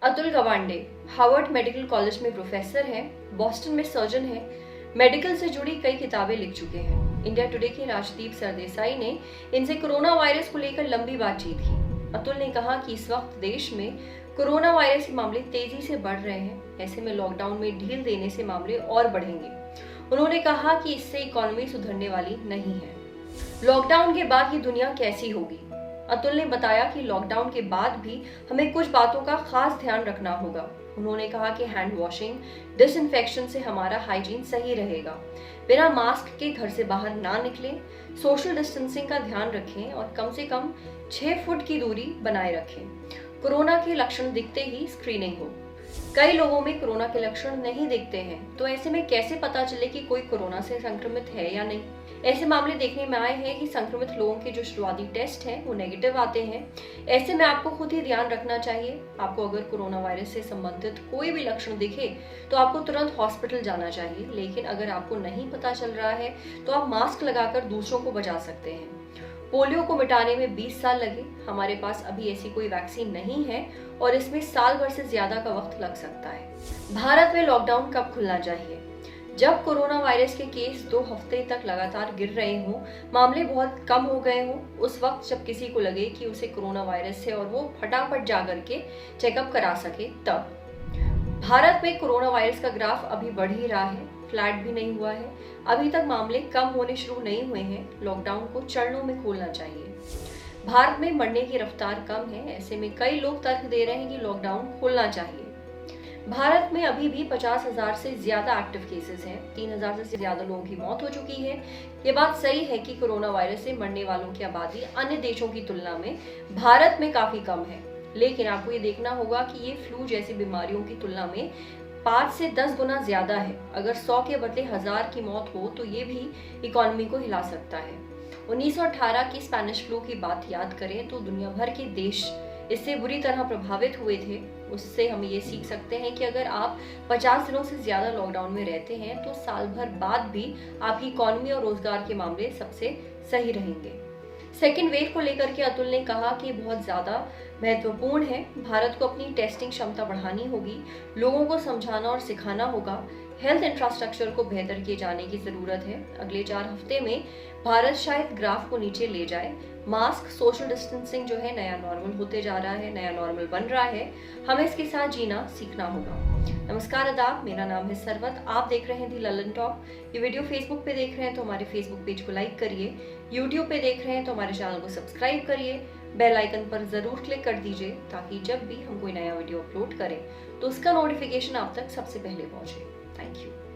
Atul Gawande Harvard medical college में professor हैं, Boston में सर्जन हैं, मेडिकल से जुड़ी कई किताबें लिख चुके हैं। इंडिया टुडे के राजदीप सरदेसाई ने इनसे कोरोना वायरस को लेकर लंबी बातचीत की। अतुल ने कहा कि इस वक्त देश में कोरोना वायरस के मामले तेजी से बढ़ रहे हैं, ऐसे में लॉकडाउन में ढील देने से मामले और बढ़ेंगे। उन्होंने कहा कि इससे इकोनॉमी सुधरने वाली नहीं है। लॉकडाउन के बाद ये दुनिया कैसी होगी? अतुल ने बताया कि लॉकडाउन के बाद भी हमें कुछ बातों का खास ध्यान रखना होगा। उन्होंने कहा कि हैंड वॉशिंग, डिसइंफेक्शन से हमारा हाइजीन सही रहेगा, बिना मास्क के घर से बाहर ना निकलें, सोशल डिस्टेंसिंग का ध्यान रखें और कम से कम 6 फुट की दूरी बनाए रखें। कोरोना के लक्षण दिखते ही स्क्रीनिंग हो। कई लोगों में कोरोना के लक्षण नहीं दिखते हैं, तो ऐसे में कैसे पता चले कि कोई कोरोना से संक्रमित है या नहीं? ऐसे मामले देखने में आए हैं कि संक्रमित लोगों के जो शुरुआती टेस्ट हैं वो नेगेटिव आते हैं। ऐसे में आपको खुद ही ध्यान रखना चाहिए। आपको अगर कोरोना वायरस से संबंधित कोई भी लक्षण दिखे तो आपको तुरंत हॉस्पिटल जाना चाहिए, लेकिन अगर आपको नहीं पता चल रहा है तो आप मास्क लगाकर दूसरों को बचा सकते हैं। पोलियो को मिटाने में 20 साल लगे, हमारे पास अभी ऐसी कोई वैक्सीन नहीं है और इसमें साल भर से ज्यादा का वक्त लग सकता है। भारत में लॉकडाउन कब खुलना चाहिए? जब कोरोना वायरस के केस 2 हफ्ते तक लगातार गिर रहे हों, मामले बहुत कम हो गए हों, उस वक्त जब किसी को लगे कि उसे कोरोना वायरस है और वो फटाफट जा करके चेकअप करा सके, तब। भारत में कोरोना वायरस का ग्राफ अभी बढ़ ही रहा है, फ्लैट भी नहीं हुआ है। अभी तक मामले कम होने शुरू नहीं हुए हैं। लॉकडाउन को चरणों में खोलना चाहिए। भारत में मरने की रफ्तार कम है, ऐसे में कई लोग तर्क दे रहे हैं कि लॉकडाउन खोलना चाहिए। भारत में अभी भी 50,000 से ज्यादा एक्टिव केसेस हैं, 3,000 से ज्यादा लोगों की मौत हो चुकी है। ये बात सही है कि कोरोना वायरस से मरने वालों की आबादी अन्य देशों की तुलना में भारत में काफी कम है, लेकिन आपको ये देखना होगा कि ये फ्लू जैसी बीमारियों की तुलना में 5 से 10 गुना ज्यादा है। अगर 100 के बदले 1000 की मौत हो तो ये भी इकोनॉमी को हिला सकता है। 1918 की स्पेनिश फ्लू की बात याद करें तो दुनिया भर के देश इससे बुरी तरह प्रभावित हुए थे। उससे हम ये सीख सकते हैं कि अगर आप 50 दिनों से ज्यादा लॉकडाउन में रहते हैं तो साल भर बाद भी आपकी इकोनॉमी और रोजगार के मामले सबसे सही रहेंगे। सेकेंड वेव को लेकर के अतुल ने कहा कि बहुत ज्यादा महत्वपूर्ण है। भारत को अपनी टेस्टिंग क्षमता बढ़ानी होगी, लोगों को समझाना और सिखाना होगा। हेल्थ इंफ्रास्ट्रक्चर को बेहतर किए जाने की जरूरत है। अगले 4 हफ्ते में भारत शायद ग्राफ को नीचे ले जाए। मास्क, सोशल डिस्टेंसिंग जो है नया नॉर्मल होते जा रहा है, नया नॉर्मल बन रहा है। हमें इसके साथ जीना सीखना होगा। नमस्कार, आदाब, मेरा नाम है सरवत। आप देख रहे हैं दी ललन टॉक। ये वीडियो फेसबुक पे देख रहे हैं तो हमारे फेसबुक पेज को लाइक करिए, यूट्यूब पे देख रहे हैं तो हमारे चैनल को सब्सक्राइब करिए, बेल आइकन पर जरूर क्लिक कर दीजिए ताकि जब भी हम कोई नया वीडियो अपलोड करें तो उसका नोटिफिकेशन आप तक सबसे पहले पहुंचे। Thank you.